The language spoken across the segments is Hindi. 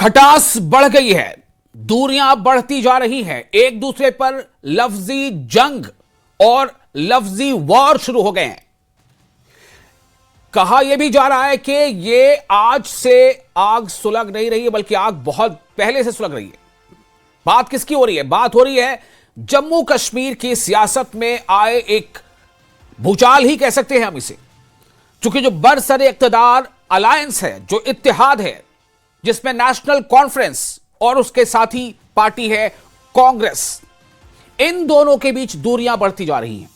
खटास बढ़ गई है, दूरियां बढ़ती जा रही हैं, एक दूसरे पर लफ्जी जंग और लफ्जी वॉर शुरू हो गए हैं। कहा यह भी जा रहा है कि यह आज से आग सुलग नहीं रही है, बल्कि आग बहुत पहले से सुलग रही है। बात किसकी हो रही है? बात हो रही है जम्मू कश्मीर की सियासत में आए एक भूचाल ही कह सकते हैं हम इसे, क्योंकि जो बरसरे इक्तदार अलायंस है, जो इत्तेहाद है, जिसमें नेशनल कॉन्फ्रेंस और उसके साथी पार्टी है कांग्रेस, इन दोनों के बीच दूरियां बढ़ती जा रही हैं।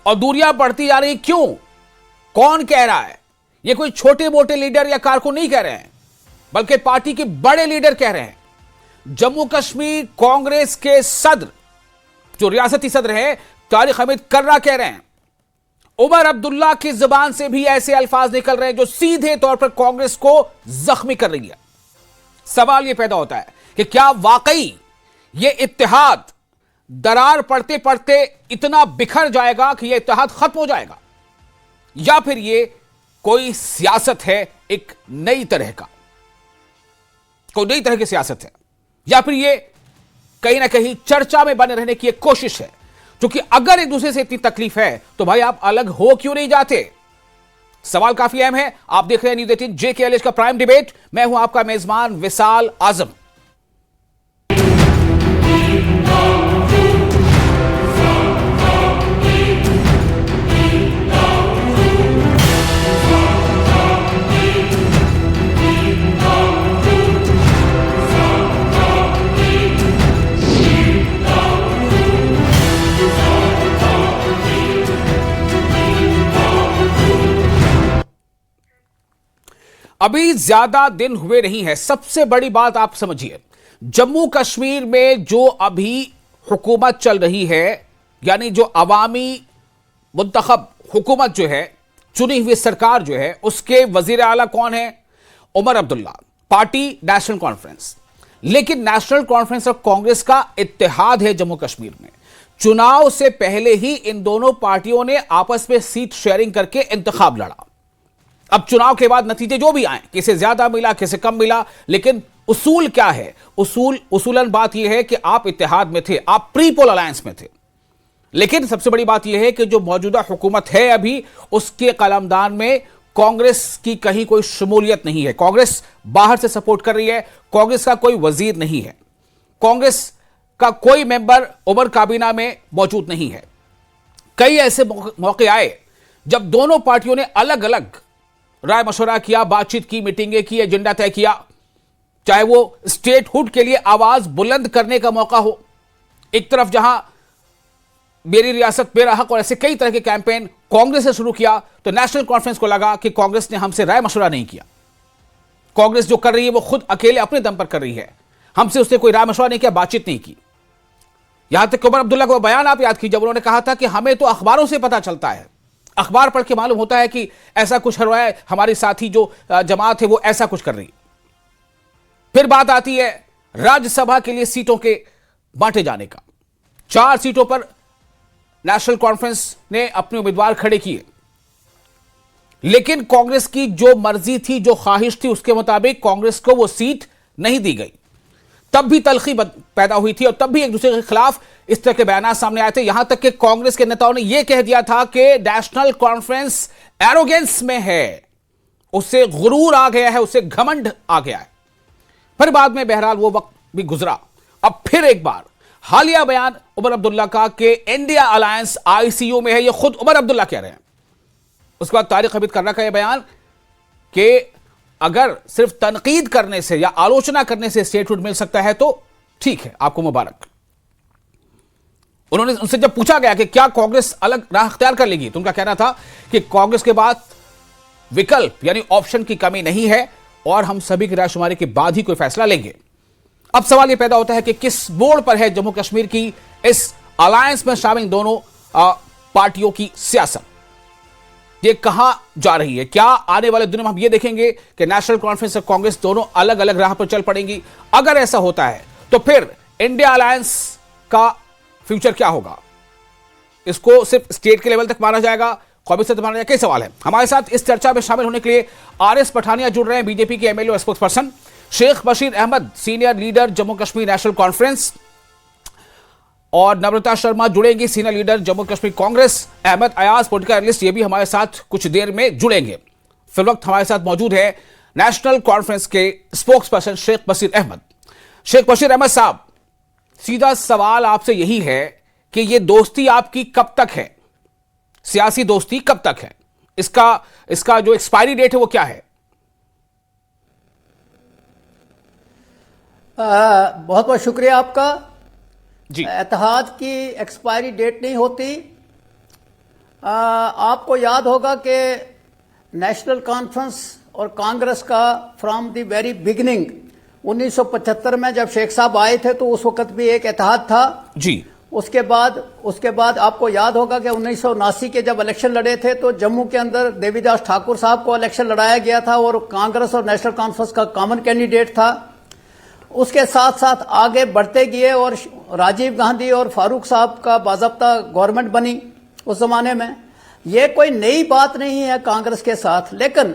और दूरियां बढ़ती जा रही क्यों? कौन कह रहा है? ये कोई छोटे मोटे लीडर या कारकुन नहीं कह रहे हैं, बल्कि पार्टी के बड़े लीडर कह रहे हैं। जम्मू कश्मीर कांग्रेस के सदर, जो रियासती सदर है, तारिक हमीद कर्रा कह रहे हैं। उमर अब्दुल्ला की जुबान से भी ऐसे अल्फाज निकल रहे हैं जो सीधे तौर पर कांग्रेस को जख्मी कर रही है। सवाल यह पैदा होता है कि क्या वाकई यह इत्तेहाद दरार पड़ते पड़ते इतना बिखर जाएगा कि यह इत्तेहाद खत्म हो जाएगा, या फिर यह कोई सियासत है एक नई तरह का, कोई नई तरह की सियासत है, या फिर यह कहीं ना कहीं चर्चा में बने रहने की एक कोशिश है। क्योंकि अगर एक दूसरे से इतनी तकलीफ है तो भाई आप अलग हो क्यों नहीं जाते? सवाल काफी अहम है। आप देख रहे हैं न्यूज़ 18 JKLH का प्राइम डिबेट। मैं हूं आपका मेजबान विशाल आजम। अभी ज्यादा दिन हुए नहीं है। सबसे बड़ी बात आप समझिए, जम्मू कश्मीर में जो अभी हुकूमत चल रही है, यानी जो अवामी मुंतखब हुकूमत जो है, चुनी हुई सरकार जो है, उसके वजीर आला कौन है? उमर अब्दुल्ला। पार्टी नेशनल कॉन्फ्रेंस। लेकिन नेशनल कॉन्फ्रेंस और कांग्रेस का इत्तेहाद है जम्मू कश्मीर में। चुनाव से पहले ही इन दोनों पार्टियों ने आपस में सीट शेयरिंग करके इंतखाब लड़ा। अब चुनाव के बाद नतीजे जो भी आए, किसे ज्यादा मिला किसे कम मिला, लेकिन उसूल क्या है? उसूलन बात यह है कि आप इत्तेहाद में थे, आप प्री पोल अलायंस में थे। लेकिन सबसे बड़ी बात यह है कि जो मौजूदा हुकूमत है अभी, उसके कलमदान में कांग्रेस की कहीं कोई शमूलियत नहीं है। कांग्रेस बाहर से सपोर्ट कर रही है। कांग्रेस का कोई वजीर नहीं है। कांग्रेस का कोई मेंबर उमर काबीना में मौजूद नहीं है। कई ऐसे मौके आए जब दोनों पार्टियों ने अलग अलग राय मशवरा किया, बातचीत की, मीटिंगें की, एजेंडा तय किया, चाहे वो स्टेटहुड के लिए आवाज बुलंद करने का मौका हो। एक तरफ जहां मेरी रियासत मेरा हक और ऐसे कई तरह के कैंपेन कांग्रेस ने शुरू किया, तो नेशनल कॉन्फ्रेंस को लगा कि कांग्रेस ने हमसे राय मशवरा नहीं किया। कांग्रेस जो कर रही है वो खुद अकेले अपने दम पर कर रही है, हमसे उसने कोई राय मशवरा नहीं किया, बातचीत नहीं की। यहां तक उमर अब्दुल्ला का बयान आप याद कीजिए, उन्होंने कहा था कि हमें तो अखबारों से पता चलता है, अखबार पढ़ के मालूम होता है कि ऐसा कुछ हो रहा है, हमारी साथी जो जमात है वो ऐसा कुछ कर रही। फिर बात आती है राज्यसभा के लिए सीटों के बांटे जाने का। 4 सीटों पर नेशनल कॉन्फ्रेंस ने अपने उम्मीदवार खड़े किए, लेकिन कांग्रेस की जो मर्जी थी, जो ख्वाहिश थी, उसके मुताबिक कांग्रेस को वो सीट नहीं दी गई। तब भी तलखी पैदा हुई थी और तब भी एक दूसरे के खिलाफ इस तरह के बयान सामने आए थे। यहां तक कि कांग्रेस के नेताओं ने यह कह दिया था कि नेशनल कॉन्फ्रेंस एरोगेंस में है, उससे गुरूर आ गया है, उससे घमंड आ गया है। फिर बाद में बहरहाल वो वक्त भी गुजरा। अब फिर एक बार हालिया बयान उमर अब्दुल्ला का कि इंडिया अलायंस ICU में है, यह खुद उमर अब्दुल्ला कह रहे हैं। उसके बाद तारिक हमीद कर्रा का यह बयान कि अगर सिर्फ तनकीद करने से या आलोचना करने से स्टेटहुड मिल सकता है तो ठीक है, आपको मुबारक। उन्होंने उनसे जब पूछा गया कि क्या कांग्रेस अलग राह अख्तियार कर लेगी, तो उनका कहना था कि कांग्रेस के बाद विकल्प यानी ऑप्शन की कमी नहीं है और हम सभी की रायशुमारी के बाद ही कोई फैसला लेंगे। अब सवाल यह पैदा होता है कि किस बोर्ड पर है जम्मू कश्मीर की इस अलायंस में शामिल दोनों पार्टियों की सियासत, ये कहां जा रही है? क्या आने वाले दिनों में हम ये देखेंगे कि नेशनल कॉन्फ्रेंस और कांग्रेस दोनों अलग अलग राह पर चल पड़ेंगी? अगर ऐसा होता है तो फिर इंडिया अलायंस का फ्यूचर क्या होगा? इसको सिर्फ स्टेट के लेवल तक माना जाएगा, कौमी सतह माना जाएगा? कई सवाल है। हमारे साथ इस चर्चा में शामिल होने के लिए RS पठानिया जुड़ रहे हैं, बीजेपी के MLA और spokesperson. Sheikh Bashir Ahmad senior leader Jammu Kashmir National Conference और नम्रता शर्मा जुड़ेंगी senior leader Jammu Kashmir Congress. Ahmad Ayaz political analyst ये भी हमारे साथ कुछ देर में जुड़ेंगे। फिल वक्त हमारे साथ मौजूद है नेशनल कॉन्फ्रेंस के स्पोक्स पर्सन शेख बशीर अहमद। शेख बशीर अहमद साहब, सीधा सवाल आपसे यही है कि ये दोस्ती आपकी कब तक है, सियासी दोस्ती कब तक है, इसका जो एक्सपायरी डेट है वो क्या है? बहुत बहुत शुक्रिया आपका जी। इत्तेहाद की एक्सपायरी डेट नहीं होती। आपको याद होगा कि नेशनल कॉन्फ्रेंस और कांग्रेस का फ्रॉम द वेरी बिगिनिंग 1975 में जब शेख साहब आए थे तो उस वक्त भी एक इत्तेहाद था जी। उसके बाद आपको याद होगा कि 1979 के जब इलेक्शन लड़े थे तो जम्मू के अंदर देवीदास ठाकुर साहब को इलेक्शन लड़ाया गया था और कांग्रेस और नेशनल कॉन्फ्रेंस का कॉमन कैंडिडेट था। उसके साथ साथ आगे बढ़ते गए और राजीव गांधी और फारूक साहब का बाज़ाब्ता गवर्नमेंट बनी उस जमाने में। ये कोई नई बात नहीं है कांग्रेस के साथ, लेकिन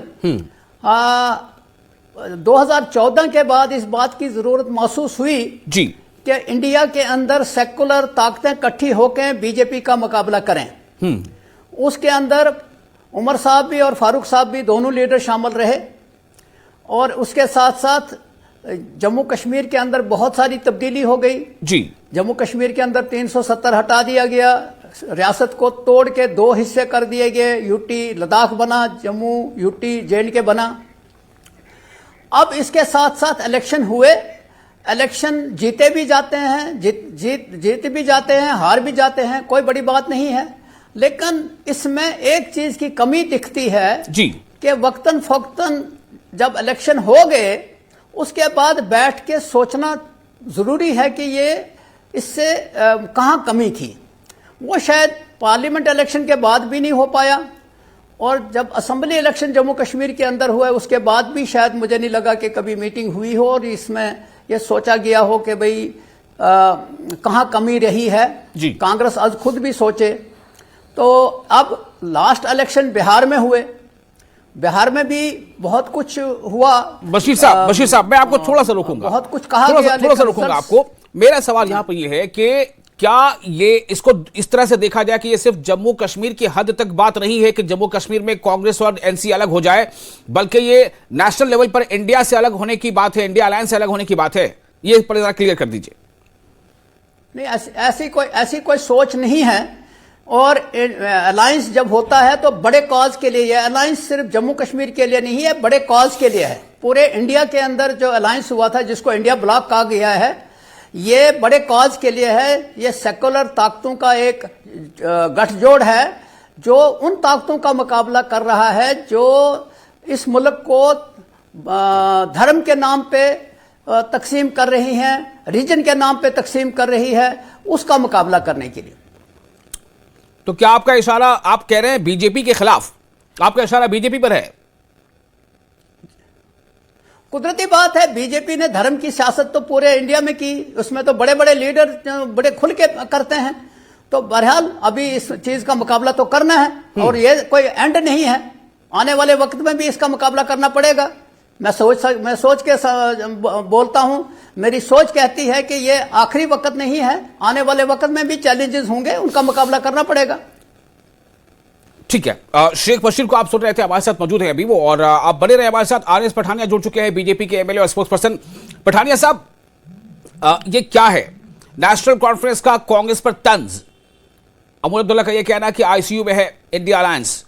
2014 के बाद इस बात की जरूरत महसूस हुई जी कि इंडिया के अंदर सेकुलर ताकतें इकट्ठी होकर बीजेपी का मुकाबला करें। उसके अंदर उमर साहब भी और फारूक साहब भी दोनों लीडर शामिल रहे और उसके साथ साथ जम्मू कश्मीर के अंदर बहुत सारी तब्दीली हो गई जी। जम्मू कश्मीर के अंदर 370 हटा दिया गया, रियासत को तोड़ के 2 हिस्से कर दिए गए, यूटी लद्दाख बना, जम्मू यूटी जे&के बना। अब इसके साथ साथ इलेक्शन हुए, इलेक्शन जीते भी जाते हैं, जीत भी जाते हैं, हार भी जाते हैं, कोई बड़ी बात नहीं है। लेकिन इसमें एक चीज की कमी दिखती है जी कि वक्तन फौक्तन जब इलेक्शन हो गए उसके बाद बैठ के सोचना जरूरी है कि ये इससे कहाँ कमी थी। वो शायद पार्लियामेंट इलेक्शन के बाद भी नहीं हो पाया और जब असेंबली इलेक्शन जम्मू कश्मीर के अंदर हुआ उसके बाद भी शायद मुझे नहीं लगा कि कभी मीटिंग हुई हो और इसमें ये सोचा गया हो कि भाई कहाँ कमी रही है जी। कांग्रेस आज खुद भी सोचे। तो अब लास्ट इलेक्शन बिहार में हुए, बिहार में भी बहुत कुछ हुआ। बशीर साहब मैं आपको थोड़ा सा रोकूंगा, बहुत कुछ कहा गया, थोड़ा सा रोकूंगा आपको। मेरा सवाल यहां पर यह है कि क्या ये इसको इस तरह से देखा जाए कि ये सिर्फ जम्मू कश्मीर की हद तक बात नहीं है कि जम्मू कश्मीर में कांग्रेस और एनसी अलग हो जाए, बल्कि ये नेशनल लेवल पर इंडिया से अलग होने की बात है, इंडिया अलायंस से अलग होने की बात है? ये पर जरा क्लियर कर दीजिए। नहीं, ऐसी कोई सोच नहीं है। और अलायंस जब होता है तो बड़े कॉज के लिए, ये अलायंस सिर्फ जम्मू कश्मीर के लिए नहीं है, बड़े कॉज के लिए है। पूरे इंडिया के अंदर जो अलायंस हुआ था जिसको इंडिया ब्लॉक कहा गया है, ये बड़े कॉज के लिए है। ये सेकुलर ताकतों का एक गठजोड़ है जो उन ताकतों का मुकाबला कर रहा है जो इस मुल्क को धर्म के नाम पे तकसीम कर रही हैं, रीजन के नाम पे तकसीम कर रही है, उसका मुकाबला करने के लिए। तो क्या आपका इशारा, आप कह रहे हैं बीजेपी के खिलाफ, आपका इशारा बीजेपी पर है? कुदरती बात है, बीजेपी ने धर्म की सियासत तो पूरे इंडिया में की, उसमें तो बड़े बड़े लीडर बड़े खुल के करते हैं। तो बहरहाल अभी इस चीज का मुकाबला तो करना है और ये कोई एंड नहीं है, आने वाले वक्त में भी इसका मुकाबला करना पड़ेगा। मैं सोच के बोलता हूं, मेरी सोच कहती है कि ये आखिरी वक्त नहीं है, आने वाले वक्त में भी चैलेंजेस होंगे, उनका मुकाबला करना पड़ेगा। ठीक है। शेख बशीर को आप सुन रहे थे, हमारे साथ मौजूद है अभी वो, और आप बने रहे हमारे साथ। आर एस पठानिया जुड़ चुके हैं, बीजेपी के एमएलए और स्पोक्स पर्सन। पठानिया साहब, ये क्या है नेशनल कॉन्फ्रेंस का कांग्रेस पर तंज? अमूल अब्दुल्ला का यह कहना कि आईसीयू में है इंडिया अलायंस,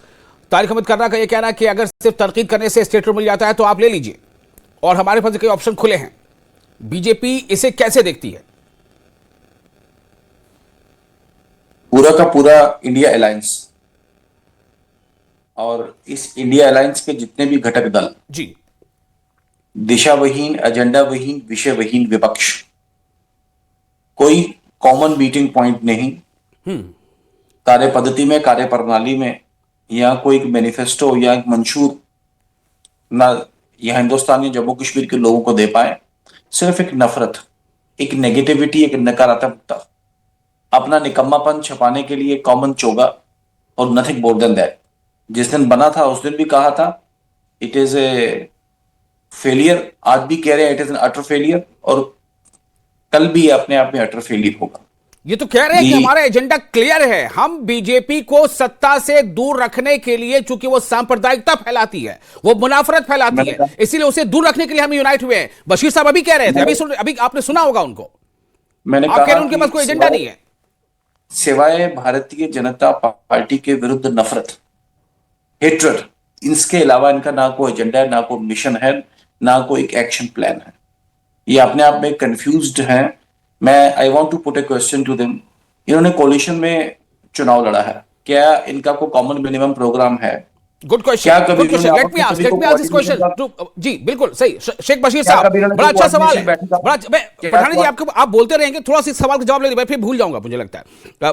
तारिक अहमद कर्रा का यह कहना कि अगर सिर्फ तनकीद करने से स्टेटमेंट मिल जाता है तो आप ले लीजिए, और हमारे पास कई ऑप्शन खुले हैं। बीजेपी इसे कैसे देखती है? पूरा का पूरा इंडिया अलायंस और इस इंडिया अलायंस के जितने भी घटक दल जी, दिशाविहीन, एजेंडाविहीन, विषयविहीन विपक्ष, कोई कॉमन मीटिंग पॉइंट नहीं। कार्य पद्धति में, कार्य प्रणाली में या कोई एक मैनिफेस्टो या एक मंशूर ना यह हिंदुस्तान या जम्मू कश्मीर के लोगों को दे पाए। सिर्फ एक नफरत, एक नेगेटिविटी, एक नकारात्मकता, अपना निकम्मापन छपाने के लिए कॉमन चोगा और नथिंग मोर देन दैट। जिस दिन बना था उस दिन भी कहा था इट इज ए फेलियर आज भी कह रहे हैं, it is an utter failure, और कल भी अपने आप में अटर फेलियर होगा। ये तो कह रहे हैं कि हमारा एजेंडा क्लियर है, हम बीजेपी को सत्ता से दूर रखने के लिए, चूंकि वो सांप्रदायिकता फैलाती है, वो मुनाफरत फैलाती है, इसीलिए उसे दूर रखने के लिए हम यूनाइट हुए हैं। बशीर साहब अभी कह रहे थे, अभी आपने सुना होगा उनको, मैंने आप कह रहे हैं उनके पास कोई एजेंडा नहीं है, सिवाय भारतीय जनता पार्टी के विरुद्ध नफरत, हेट्रेड, इसके अलावा इनका ना कोई एजेंडा है, ना कोई मिशन है, ना कोई एक एक्शन प्लान है। ये अपने आप में कंफ्यूज्ड हैं। मैं I want to put a question to them, इन्होंने कोलिशन में चुनाव लड़ा है, क्या इनका कोई कॉमन मिनिमम प्रोग्राम है? Good question, good question, let me ask this question. जी बिल्कुल सही, शेख बशीर साहब, बड़ा अच्छा सवाल है, बड़ा पठानी जी, आपको आप बोलते रहेंगे, थोड़ा सा सवाल का जवाब ले, मैं फिर भूल जाऊंगा, मुझे लगता है।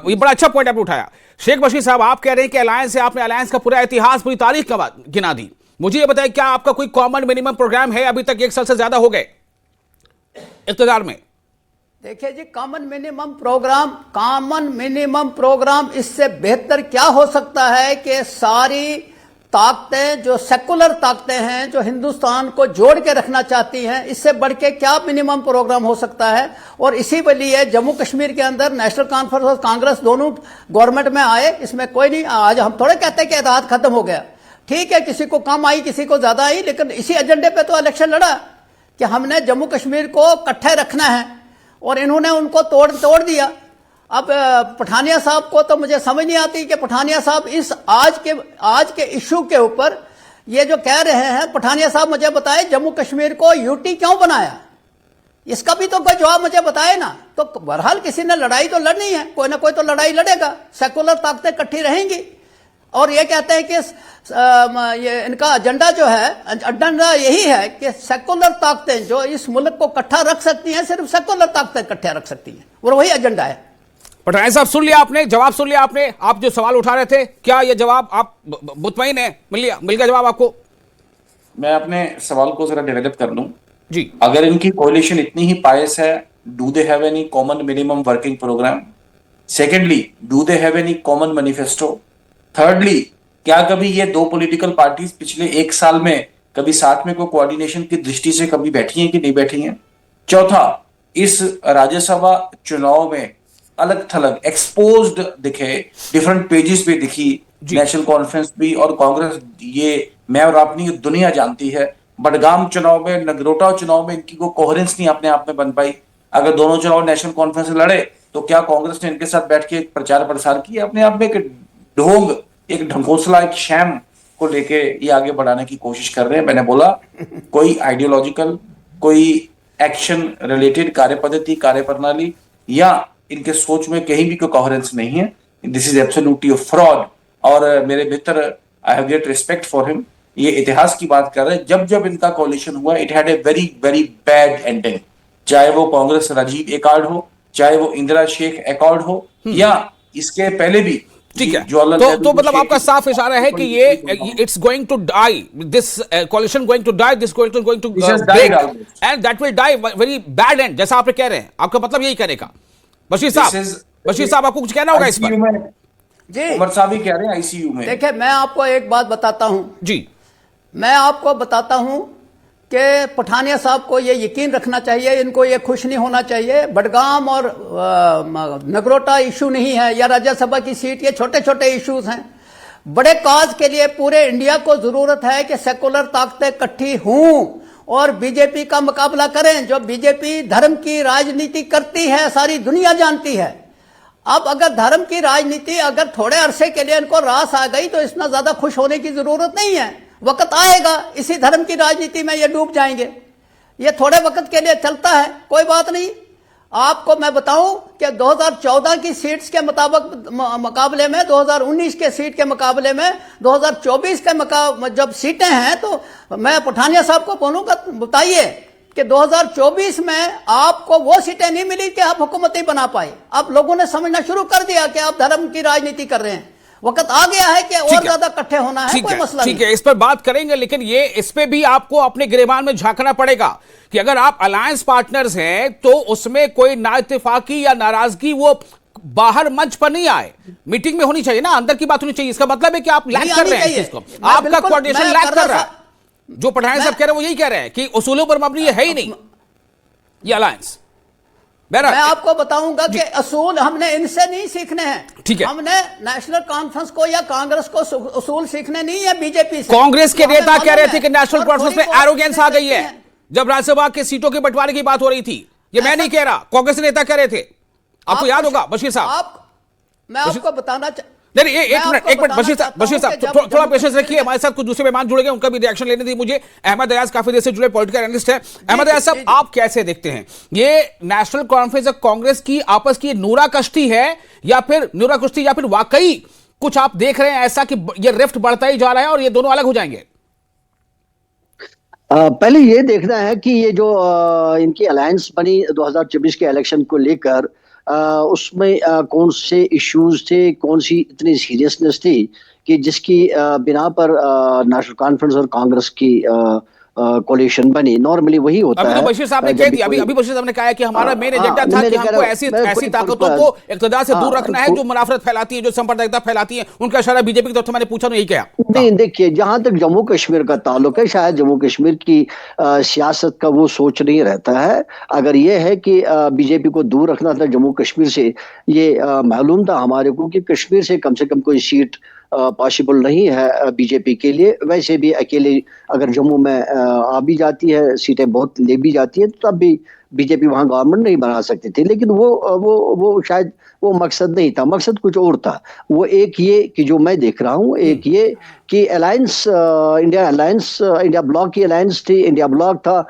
ये बड़ा अच्छा पॉइंट आपने उठाया। शेख बशीर साहब, आप कह रहे हैं कि अलायंस है, आपने अलायंस का पूरा इतिहास, पूरी तारीख का गिना दी। मुझे ये बताएं, क्या आपका कोई कॉमन मिनिमम प्रोग्राम है? अभी तक 1 साल से ज्यादा हो गए इक़्तिदार में। देखिए जी, कॉमन मिनिमम प्रोग्राम इससे बेहतर क्या हो सकता है कि सारी ताकतें, जो सेकुलर ताकतें हैं, जो हिंदुस्तान को जोड़ के रखना चाहती हैं, इससे बढ़ के क्या मिनिमम प्रोग्राम हो सकता है? और इसी लिए जम्मू कश्मीर के अंदर नेशनल कॉन्फ्रेंस और कांग्रेस दोनों गवर्नमेंट में आए, इसमें कोई नहीं। आज हम थोड़े कहते हैं कि इत्तेहाद खत्म हो गया, ठीक है, किसी को कम आई, किसी को ज्यादा आई, लेकिन इसी एजेंडे पे तो इलेक्शन लड़ा कि हमने जम्मू कश्मीर को इकट्ठे रखना है, और इन्होंने उनको तोड़ दिया। अब पठानिया साहब को तो मुझे समझ नहीं आती कि पठानिया साहब इस आज के इशू के ऊपर ये जो कह रहे हैं, पठानिया साहब मुझे बताए जम्मू कश्मीर को यूटी क्यों बनाया, इसका भी तो कोई जवाब मुझे बताए ना। तो बहरहाल किसी ने लड़ाई तो लड़नी है, कोई ना कोई तो लड़ाई लड़ेगा, सेकुलर ताकतें इकट्ठी रहेंगी। और ये कहते हैं कि ये इनका एजेंडा जो है, एजेंडा यही है कि सेकुलर ताकतें जो इस मुल्क को इकट्ठा रख सकती हैं, सिर्फ सेकुलर ताकतें इकट्ठा रख सकती हैं, और वही एजेंडा है। पठानिया साहब, सुन लिया आपने, जवाब सुन लिया आपने, आप जो सवाल उठा रहे थे, क्या ये जवाब आप मुतमईन है? मिल गया जवाब आपको? मैं अपने सवाल को जरा डेवलप कर लूं जी। अगर इनकी कोalition इतनी ही पायस है, do they have any common minimum working programme? Secondly, do they have any common manifesto? Thirdly, क्या कभी ये दो पॉलिटिकल पार्टीज पिछले 1 साल में कभी साथ में कोई कोऑर्डिनेशन की दृष्टि से कभी बैठी हैं कि नहीं बैठी हैं? चौथा, इस राज्यसभा चुनाव में अलग थलग एक्सपोज्ड दिखे, डिफरेंट पेजेस पे दिखी नेशनल कॉन्फ्रेंस भी और कांग्रेस, ये मैं और अपनी दुनिया जानती है। बडगाम चुनाव में, नगरोटा चुनाव में इनकी कोई कोहेरेंस नहीं अपने आप में बन पाई। अगर दोनों चुनाव नेशनल कॉन्फ्रेंस से लड़े तो क्या कांग्रेस ने इनके साथ बैठ के प्रचार प्रसार किया? अपने आप में एक ढोंग, एक ढंकोसला, एक शैम को लेके ये आगे बढ़ाने की कोशिश कर रहे हैं। मैंने बोला कोई आइडियोलॉजिकल, कोई एक्शन रिलेटेड कार्य पद्धति, कार्य प्रणाली या इनके सोच में कहीं भी कोई कोहेरेंस नहीं है। This is absolutely a fraud. और मेरे मित्र, I have great respect for him, ये इतिहास की बात कर रहे हैं। जब जब इनका कोलिशन हुआ, it had a very very bad ending, चाहे वो कांग्रेस राजीव एकॉर्ड हो, चाहे वो इंदिरा शेख एकॉर्ड हो, या इसके पहले भी। ठीक है, तो मतलब आपका साफ इशारा है कि ये it's going to die, this coalition going to die, this coalition going to break, and that will die very bad end, जैसा आप कह रहे हैं। आपका मतलब यही कहने का? बशीर साहब आपको कुछ कहना होगा इस पर? जी, उमर साहब ही कह रहे हैं आईसीयू में। देखिए, मैं आपको एक बात बताता हूं जी, मैं आपको बताता हूं कि पठानिया साहब को ये यकीन रखना चाहिए, इनको ये खुश नहीं होना चाहिए। बडगाम और नगरोटा इशू नहीं है, या राज्यसभा की सीट, ये छोटे छोटे इश्यूज हैं। बड़े काज के लिए पूरे इंडिया को जरूरत है कि सेकुलर ताकतें इकट्ठी हों और बीजेपी का मुकाबला करें। जो बीजेपी धर्म की राजनीति करती है, सारी दुनिया जानती है। अब अगर धर्म की राजनीति अगर थोड़े अरसे के लिए इनको रास आ गई तो इतना ज्यादा खुश होने की जरूरत नहीं है। वक्त आएगा, इसी धर्म की राजनीति में ये डूब जाएंगे। ये थोड़े वक्त के लिए चलता है, कोई बात नहीं। आपको मैं बताऊं कि 2014 की सीट्स के मुकाबले में, 2019 के सीट के मुकाबले में 2024 के जब सीटें हैं, तो मैं पठानिया साहब को बोलूंगा, बताइए कि 2024 में आपको वो सीटें नहीं मिली कि आप हुकूमत ही बना पाए। अब लोगों ने समझना शुरू कर दिया कि आप धर्म की राजनीति कर रहे हैं। वक्त आ गया है कि और ज्यादा इकट्ठे होना है, कोई मसला नहीं। ठीक है, इस पर बात करेंगे, लेकिन ये इस पे भी आपको अपने गिरेबान में झांकना पड़ेगा कि अगर आप अलायंस पार्टनर्स हैं तो उसमें कोई नाइत्तेफाकी या नाराजगी वो बाहर मंच पर नहीं आए, मीटिंग में होनी चाहिए ना, अंदर की बात होनी चाहिए। इसका मतलब है कि आप लैग कर रहे हैं इसको, आपका कोऑर्डिनेशन लैग कर रहा है। जो पठान साहब कह रहे हैं वो यही कह रहे हैं कि उसूलों पर मबनी है ही नहीं ये अलायंस। मैं आपको बताऊंगा कि असूल हमने इनसे नहीं सीखने हैं। ठीक है, हमने नेशनल कॉन्फ्रेंस को या कांग्रेस को असूल सीखने नहीं है बीजेपी से। कांग्रेस के नेता कह रहे थे कि नेशनल कॉन्फ्रेंस में एरोगेंस आ गई है जब राज्यसभा के सीटों के बंटवारे की बात हो रही थी। ये मैं नहीं कह रहा, कांग्रेस नेता कह रहे थे। आपको याद होगा बशीर साहब। मैं आपको बताना नहीं, एक मिनट बशीर साहब थोड़ा पेशेंस रखिए। हमारे साथ कुछ दूसरे मेहमान जुड़ गए, उनका भी रिएक्शन लेने दी मुझे। अहमद अयाज काफी देर से जुड़े पॉलिटिकल एनालिस्ट है। अहमद अयाज साहब, आप कैसे देखते हैं ये नेशनल कॉन्फ्रेंस और कांग्रेस की आपस की नूरा कश्ती है या फिर वाकई कुछ आप देख रहे हैं ऐसा कि ये रिफ्ट बढ़ता ही जा रहा है और ये दोनों अलग हो जाएंगे? पहले ये देखना है कि ये जो इनकी अलायंस बनी 2024 के इलेक्शन को लेकर, उसमें कौन से इश्यूज थे, कौन सी इतनी सीरियसनेस थी कि जिसकी बिना पर नेशनल कॉन्फ्रेंस और कांग्रेस की कोलिशन बनी। नॉर्मली वही होता है। अभी तो बशीर साहब ने कह दिया, अभी बशीर साहब ने कहा है कि हमारा मेन एजेंडा था कि हमको ऐसी ताकतों को इक़्तिदार से दूर रखना है जो मुनाफरत फैलाती है, जो सांप्रदायिकता फैलाती है। उनका इशारा बीजेपी की तरफ से मैंने पूछा तो यही कहा। नहीं, देखिए, जहां तक जम्मू कश्मीर का ताल्लुक है, शायद जम्मू कश्मीर की सियासत का वो सोच नहीं रहता है। अगर ये है कि बीजेपी को दूर रखना था जम्मू कश्मीर से, ये मालूम था हमारे को कि कश्मीर से कम कोई सीट पॉसिबल नहीं है बीजेपी के लिए। वैसे भी अकेले अगर जम्मू में आ भी जाती है, सीटें बहुत ले भी जाती है, तो तब भी बीजेपी वहां गवर्नमेंट नहीं बना सकती थी। लेकिन वो शायद वो मकसद नहीं था, मकसद कुछ और था। वो एक ये कि जो मैं देख रहा हूँ, एक ये कि अलायंस, इंडिया ब्लॉक की अलायंस थी, इंडिया ब्लॉक था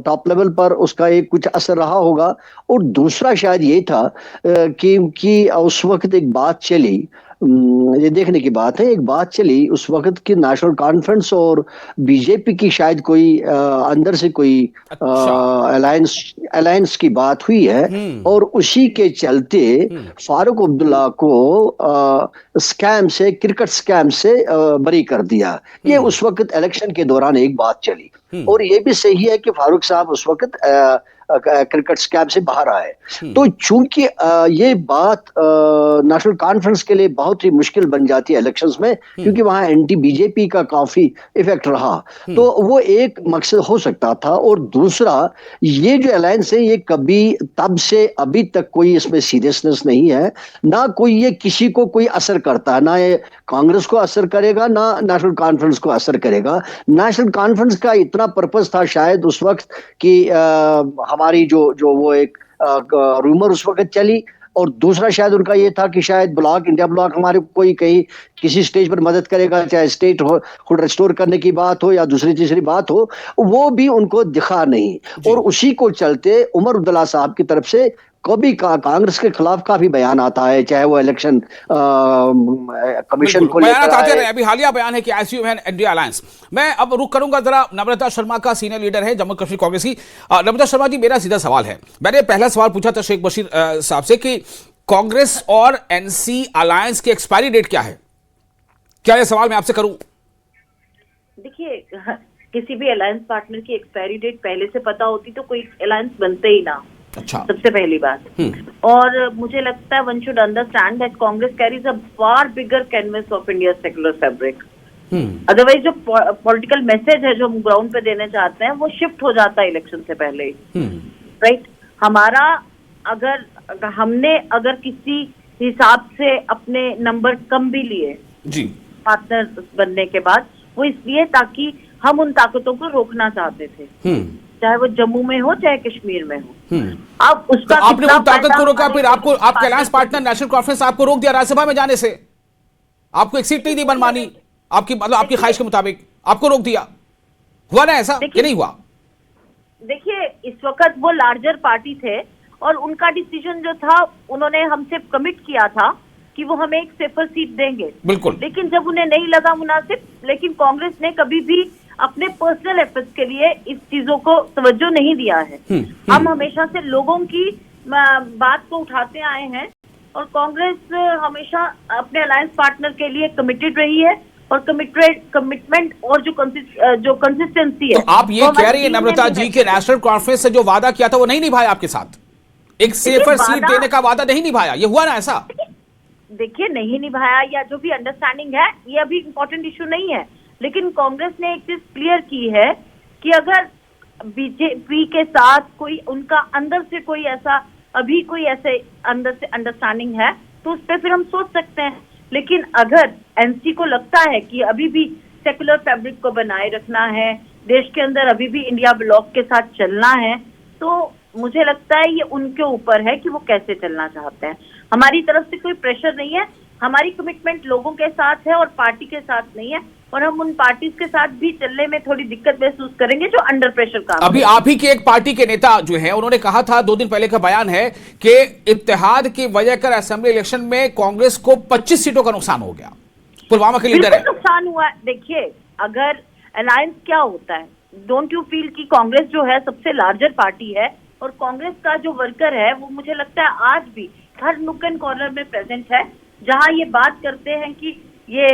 टॉप लेवल पर, उसका एक कुछ असर रहा होगा। और दूसरा शायद ये था कि उस वक्त एक बात चली, ये देखने की बात है, एक बात चली उस वक्त की नेशनल कॉन्फ्रेंस और बीजेपी की शायद कोई अंदर से कोई अलायंस की बात हुई है और उसी के चलते फारूक अब्दुल्ला को क्रिकेट स्कैम से बरी कर दिया। ये उस वक्त इलेक्शन के दौरान एक बात चली। और ये भी सही है कि फारूक साहब उस वक्त क्रिकेट स्कैम से बाहर आए। तो चूंकि ये बात नेशनल कॉन्फ्रेंस के लिए बहुत ही मुश्किल बन जाती है इलेक्शंस में, क्योंकि वहां एंटी बीजेपी का काफी इफेक्ट रहा, तो वो एक मकसद हो सकता था। और दूसरा, ये जो अलायंस है, ये कभी तब से अभी तक कोई इसमें सीरियसनेस नहीं है, ना कोई ये किसी को कोई असर करता है, ना ये कांग्रेस को असर करेगा, ना नेशनल कॉन्फ्रेंस को असर करेगा। नेशनल कॉन्फ्रेंस का इतना पर्पस था शायद उस वक्त कि हमारी जो वो एक रूमर उस वक्त चली, और दूसरा शायद उनका ये था कि शायद इंडिया ब्लॉक हमारे कोई कहीं किसी स्टेज पर मदद करेगा, चाहे स्टेट को रिस्टोर करने की बात हो या दूसरी तीसरी बात हो, वो भी उनको दिखा नहीं। और उसी को चलते उमर अब्दुल्ला साहब की तरफ से कभी कांग्रेस के खिलाफ काफी बयान आता है, चाहे वो इलेक्शन कमीशन को लेकर आते रहे। अभी हालिया बयान है कि आईसीयू है इंडिया अलायंस। मैं अब रुक करूंगा जरा नम्रता शर्मा का, सीनियर लीडर है जम्मू कश्मीर कांग्रेस की। नम्रता शर्मा जी, मेरा सीधा सवाल है, मैंने पहला सवाल पूछा था शेख बशीर साहब से कि कांग्रेस और एनसी अलायंस की एक्सपायरी डेट क्या है? क्या यह सवाल मैं आपसे करूं? देखिए, किसी भी अलायंस पार्टनर की एक्सपायरी डेट पहले से पता होती तो कोई अलायंस बनते ही ना। अच्छा, सबसे पहली बात। और मुझे लगता है one should understand that Congress carries a far bigger canvas of India secular fabric. Otherwise जो पॉलिटिकल मैसेज है जो हम ग्राउंड पे देने चाहते हैं वो शिफ्ट हो जाता है इलेक्शन से पहले, राइट। हमारा अगर किसी हिसाब से अपने नंबर कम भी लिए जी पार्टनर बनने के बाद, वो इसलिए ताकि हम उन ताकतों को रोकना चाहते थे, चाहे वो जम्मू में हो चाहे कश्मीर में हो। अब उसका तो आपने उन ताकत को रोका, फिर आपके अलायंस पार्टनर नेशनल कॉन्फ्रेंस आपको रोक दिया राज्यसभा में जाने से, आपको एक सीट नहीं दी मनमानी, आपकी ख्वाहिश के मुताबिक आपको रोक दिया। हुआ ना ऐसा? ये नहीं हुआ? देखिए, इस वक्त वो लार्जर पार्टी थे और उनका डिसीजन जो था, उन्होंने हमसे कमिट किया था कि वो हमें एक सेफर सीट देंगे, बिल्कुल। लेकिन जब उन्हें नहीं लगा मुनासिब, लेकिन कांग्रेस ने कभी भी अपने पर्सनल एफर्ट्स के लिए इस चीजों को तवज्जो नहीं दिया है। हम हमेशा से लोगों की बात को उठाते आए हैं और कांग्रेस हमेशा अपने अलायंस पार्टनर के लिए कमिटेड रही है, और कमिटमेंट और जो कंसिस्टेंसी है। तो आप ये कह रही है नम्रता जी कि नेशनल कॉन्फ्रेंस से जो वादा किया था वो नहीं निभाया आपके साथ, एक सेफर सीट देने का वादा नहीं निभाया, ये हुआ ना ऐसा? देखिए, नहीं निभाया या जो भी अंडरस्टैंडिंग है, ये अभी इम्पोर्टेंट इशू नहीं है, लेकिन कांग्रेस ने एक चीज क्लियर की है कि अगर बीजेपी के साथ कोई उनका अंदर से कोई ऐसा अभी कोई ऐसे अंदर से अंडरस्टैंडिंग है तो उस पर फिर हम सोच सकते हैं। लेकिन अगर एनसी को लगता है कि अभी भी सेकुलर फैब्रिक को बनाए रखना है, देश के अंदर अभी भी इंडिया ब्लॉक के साथ चलना है, तो मुझे लगता है ये उनके ऊपर है कि वो कैसे चलना चाहते हैं। हमारी तरफ से कोई प्रेशर नहीं है, हमारी कमिटमेंट लोगों के साथ है और पार्टी के साथ नहीं है, और हम उन पार्टीज के साथ भी चलने में थोड़ी दिक्कत महसूस करेंगे जो अंडर प्रेशर काम। अभी आप ही के एक पार्टी के नेता जो है उन्होंने कहा था, 2 दिन पहले का बयान है कि इत्तेहाद की वजह कर असेंबली इलेक्शन में कांग्रेस को 25 सीटों का नुकसान हो गया। पुलवामा के लीडर है। नुकसान हुआ। देखिए, अगर अलायंस क्या होता है, डोंट यू फील कि कांग्रेस जो है सबसे लार्जर पार्टी है और कांग्रेस का जो वर्कर है वो मुझे लगता है आज भी हर नुक एंड कॉर्नर में प्रेजेंट है। जहां ये बात करते हैं कि ये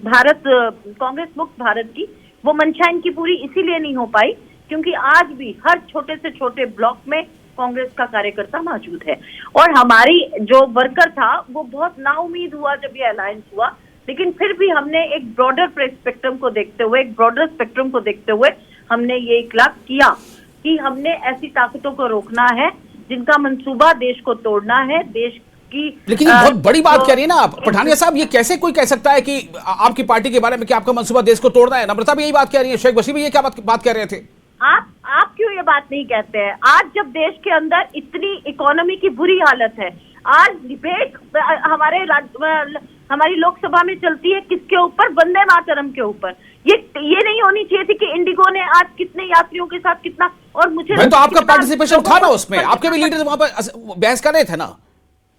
भारत कांग्रेस मुक्त भारत की, वो मंशा इनकी पूरी इसीलिए नहीं हो पाई क्योंकि आज भी हर छोटे से छोटे ब्लॉक में कांग्रेस का कार्यकर्ता मौजूद है। और हमारी जो वर्कर था वो बहुत नाउम्मीद हुआ जब ये अलायंस हुआ, लेकिन फिर भी हमने एक ब्रॉडर स्पेक्ट्रम को देखते हुए, एक ब्रॉडर स्पेक्ट्रम को देखते हुए हमने ये इकलाक किया कि हमने ऐसी ताकतों को रोकना है जिनका मंसूबा देश को तोड़ना है, देश की। लेकिन ये बहुत बड़ी बात कह रही है ना आप पठानिया साहब, ये कैसे कोई कह सकता है कि आपकी पार्टी के बारे में कि आपका मंसूबा देश को तोड़ना है? नम्रता भी यही बात कह रही है, शेख बशीर भी ये क्या बात कह रहे थे? आप क्यों ये बात नहीं कहते हैं? आज जब देश के अंदर इतनी इकोनॉमी की बुरी हालत है, आज डिबेट हमारी लोकसभा में चलती है किसके ऊपर? वंदे मातरम के ऊपर। ये नहीं होनी चाहिए थी कि इंडिगो ने आज कितने यात्रियों के साथ कितना, और मुझे तो आपका पार्टिसिपेशन था ना उसमें, आपके भी लीडर वहां पर बहस कर रहे थे ना।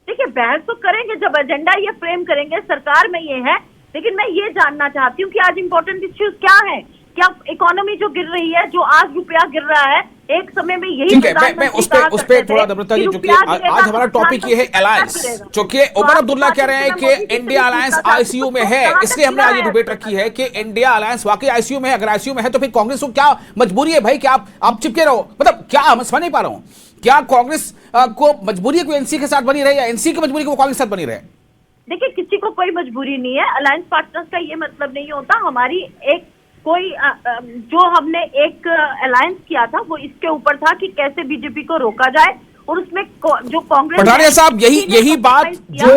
देखिए, बहस तो करेंगे जब एजेंडा ये फ्रेम करेंगे, सरकार में ये है। लेकिन मैं ये जानना चाहती हूँ कि आज इंपॉर्टेंट इश्यूज क्या है? क्या इकोनॉमी जो गिर रही है, जो आज रुपया गिर रहा है, एक समय में यही मैं उस पे थोड़ा नम्रता जी, चूंकि आज हमारा टॉपिक ये है अलायंस, चूंकि उमर अब्दुल्ला कह रहे हैं कि इंडिया अलायंस आईसीयू में है, इसलिए हमने आज ये डिबेट रखी है कि इंडिया अलायंस वाकई आईसीयू में है। अगर आईसीयू में है तो फिर कांग्रेस को क्या मजबूरी है भाई कि आप चिपके रहो? मतलब क्या, हम समझ नहीं पा रहा हूं, क्या कांग्रेस को मजबूरी है कि एनसी के साथ बनी रहे या एनसी की मजबूरी को कांग्रेस के साथ बनी रहे? देखिए, किसी को कोई मजबूरी नहीं है। अलायंस पार्टनर्स का ये मतलब नहीं होता। हमारी एक कोई जो हमने एक अलायंस किया था वो इसके ऊपर था कि कैसे बीजेपी को रोका जाए, और उसमें जो कांग्रेस पठानिया साहब यही बात जो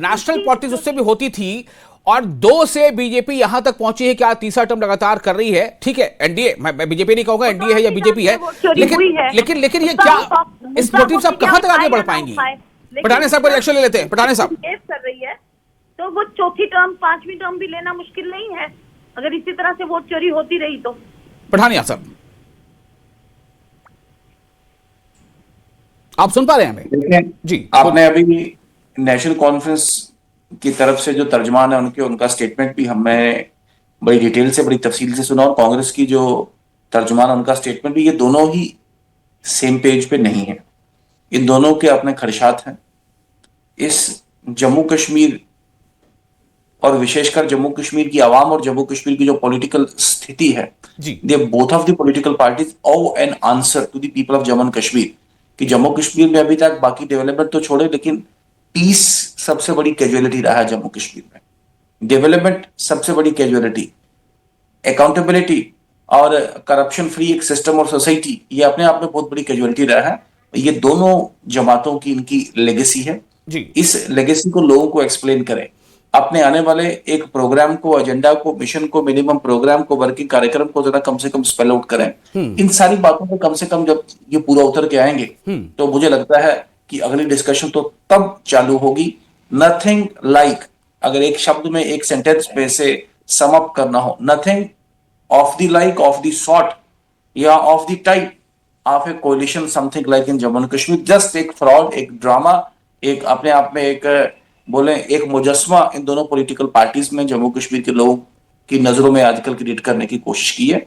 नेशनल पॉलिटिक्स उससे भी होती थी, और 2 से बीजेपी यहां तक पहुंची है कि आज तीसरा टर्म लगातार कर रही है। ठीक है, एनडीए, मैं बीजेपी नहीं कहूंगा एनडीए है या बीजेपी है, लेकिन ये क्या, इस मोटिव से आप कहां तक आगे बढ़ पाएंगी? पठानिया साहब का रिएक्शन ले लेते हैं। पठानिया साहब कर रही है तो वो चौथी टर्म, 5वीं टर्म भी लेना मुश्किल नहीं है अगर इसी तरह से वोट चोरी होती रही तो। पठानिया साहब, आप सुन पा रहे हैं हमें? जी, आपने अभी नेशनल कॉन्फ्रेंस की तरफ से जो तर्जमान है उनका स्टेटमेंट भी हमें बड़ी डिटेल से, बड़ी तफसील से सुना, और कांग्रेस की जो तर्जमान है उनका स्टेटमेंट भी, ये दोनों ही सेम पेज पे नहीं है। इन दोनों के अपने खदशात हैं। इस जम्मू कश्मीर और विशेषकर जम्मू कश्मीर की आवाम और जम्मू कश्मीर की जो पॉलिटिकल स्थिति है, they both of the political parties owe an answer to the people of Jammu Kashmir कि जम्मू कश्मीर में अभी तक बाकी डेवलपमेंट तो छोड़े, लेकिन पीस सबसे बड़ी कैजुअलिटी रहा है जम्मू कश्मीर में। डेवलपमेंट सबसे बड़ी कैजुअलिटी, अकाउंटेबिलिटी और करप्शन फ्री एक सिस्टम और सोसाइटी, ये अपने आप में बहुत बड़ी कैजुअलिटी रहा है। ये दोनों जमातों की इनकी लेगेसी है जी। इस लेगेसी को लोगों को एक्सप्लेन करें, अपने आने वाले एक प्रोग्राम को, एजेंडा को, मिशन को, मिनिमम प्रोग्राम को, वर्किंग कार्यक्रम को जरा कम से कम स्पेल आउट करें। इन सारी बातों को कम से कम जब ये पूरा उतर के आएंगे तो मुझे लगता है कि अगली डिस्कशन तो तब चालू होगी। नथिंग लाइक, अगर एक शब्द में, एक सेंटेंस में से सम अप करना हो, nothing of the like, of the sort या of the type of a collision, something like in Jammu and Kashmir. Just एक फ्रॉड, एक ड्रामा, एक अपने आप में एक बोले एक मुजस्मा इन दोनों पॉलिटिकल पार्टीज में जम्मू कश्मीर के लोगों की नजरों में आजकल क्रिएट करने की कोशिश की है।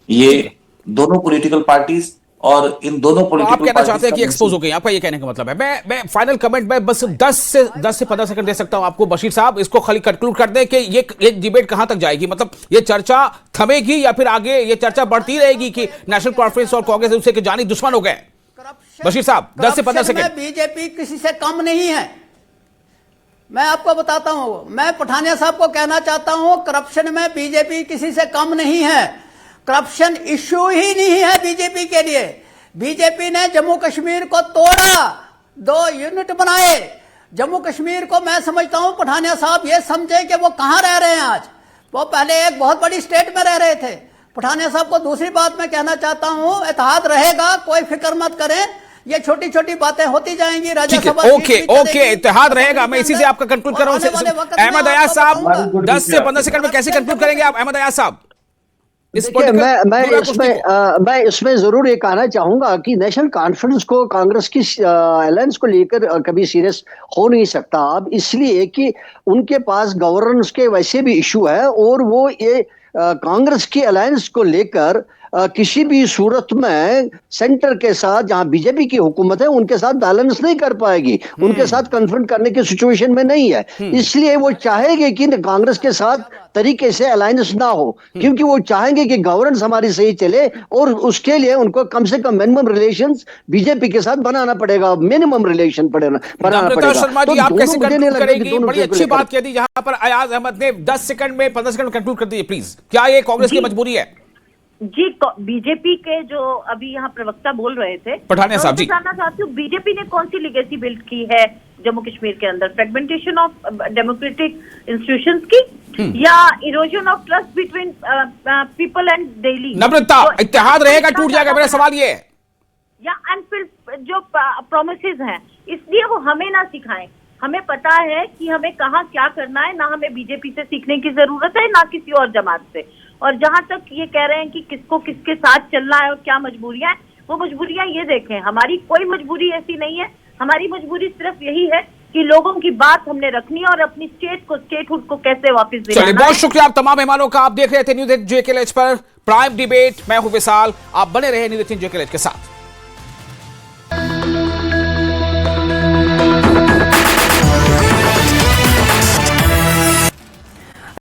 ये दोनों पॉलिटिकल पार्टीज और इन दोनों पॉलिटिकल, आप कहना चाहते हैं कि एक्सपोज हो गई, आपका ये कहने का मतलब है। मैं फाइनल कमेंट में बस 10 से 15 सेकंड दे सकता हूं आपको बशीर साहब, इसको खाली कंक्लूड कर दें कि ये डिबेट कहां तक जाएगी, मतलब ये चर्चा थमेगी या फिर आगे ये चर्चा बढ़ती रहेगी कि नेशनल कॉन्फ्रेंस और कांग्रेस उससे जानी दुश्मन हो गए? बशीर साहब 10 से 15 सेकंड। बीजेपी किसी से कम नहीं है, मैं आपको बताता हूं, मैं पठानिया साहब को कहना चाहता हूं, करप्शन में बीजेपी किसी से कम नहीं है। करप्शन इश्यू ही नहीं है बीजेपी के लिए। बीजेपी ने जम्मू कश्मीर को तोड़ा, 2 यूनिट बनाए। जम्मू कश्मीर को मैं समझता हूं पठानिया साहब ये समझे कि वो कहां रह रहे हैं आज। वो पहले एक बहुत बड़ी स्टेट में रह रहे थे। पठानिया साहब को दूसरी बात मैं कहना चाहता हूं, इत्तेहाद रहेगा, कोई फिक्र मत करें, ये छोटी छोटी बातें होती जाएंगी। राज्यसभा ओके, इत्तेहाद रहेगा। मैं इसी से आपका कंक्लूड कर रहा हूं। अहमद अयाज साहब 10 से 15 सेकंड में कैसे कंक्लूड करेंगे आप, अहमद अयाज साहब? मैं इसमें जरूर ये कहना चाहूंगा कि नेशनल कॉन्फ्रेंस को कांग्रेस की अलायंस को लेकर कभी सीरियस हो नहीं सकता अब, इसलिए कि उनके पास गवर्नेंस के वैसे भी इशू है और वो ये कांग्रेस की अलायंस को लेकर किसी भी सूरत में सेंटर के साथ, जहां बीजेपी की हुकूमत है, उनके साथ बैलेंस नहीं कर पाएगी, उनके साथ कन्फ्रंट करने की सिचुएशन में नहीं है। इसलिए वो चाहेंगे कि कांग्रेस के साथ तरीके से अलायंस ना हो, क्योंकि वो चाहेंगे कि गवर्नेंस हमारी सही चले और उसके लिए उनको कम से कम मिनिमम रिलेशंस बीजेपी के साथ बनाना पड़ेगा, मिनिमम रिलेशन बनाना पड़ेगा। शर्मा जी, आप कैसे कंक्लूड करेंगी? बड़ी अच्छी बात कह दी जहां पर अयाज अहमद ने 10 सेकंड में 15 सेकंड में कंक्लूड कर दिए प्लीज। क्या ये कांग्रेस की मजबूरी है? जी, बीजेपी के जो अभी यहाँ प्रवक्ता बोल रहे थे, पठानिया साहब जी, जानना चाहती हूँ बीजेपी ने कौन सी लीगेसी बिल्ड की है जम्मू कश्मीर के अंदर? फ्रेगमेंटेशन ऑफ डेमोक्रेटिक इंस्टीट्यूशंस की या erosion of trust between people and Delhi? Namrata, इत्तेहाद रहेगा टूट जाएगा, मेरा सवाल ये है। या अनफिल्ड जो प्रोमिसेस हैं, इसलिए वो हमें ना सिखाएं। हमें पता है कि हमें कहाँ क्या करना है, ना हमें बीजेपी से सीखने की जरूरत है ना किसी और जमात से। और जहां तक ये कह रहे हैं कि किसको किसके साथ चलना है और क्या मजबूरियां हैं, वो मजबूरियां ये देखें, हमारी कोई मजबूरी ऐसी नहीं है। हमारी मजबूरी सिर्फ यही है कि लोगों की बात हमने रखनी है और अपनी स्टेटहुड को कैसे वापस दिलाना। चलिए, बहुत शुक्रिया आप तमाम मेहमानों का। आप देख रहे थे न्यूज़ 18 JKLH पर प्राइम डिबेट। मैं हूं विशाल, आप बने रहे न्यूज़ 18 JKLH के साथ।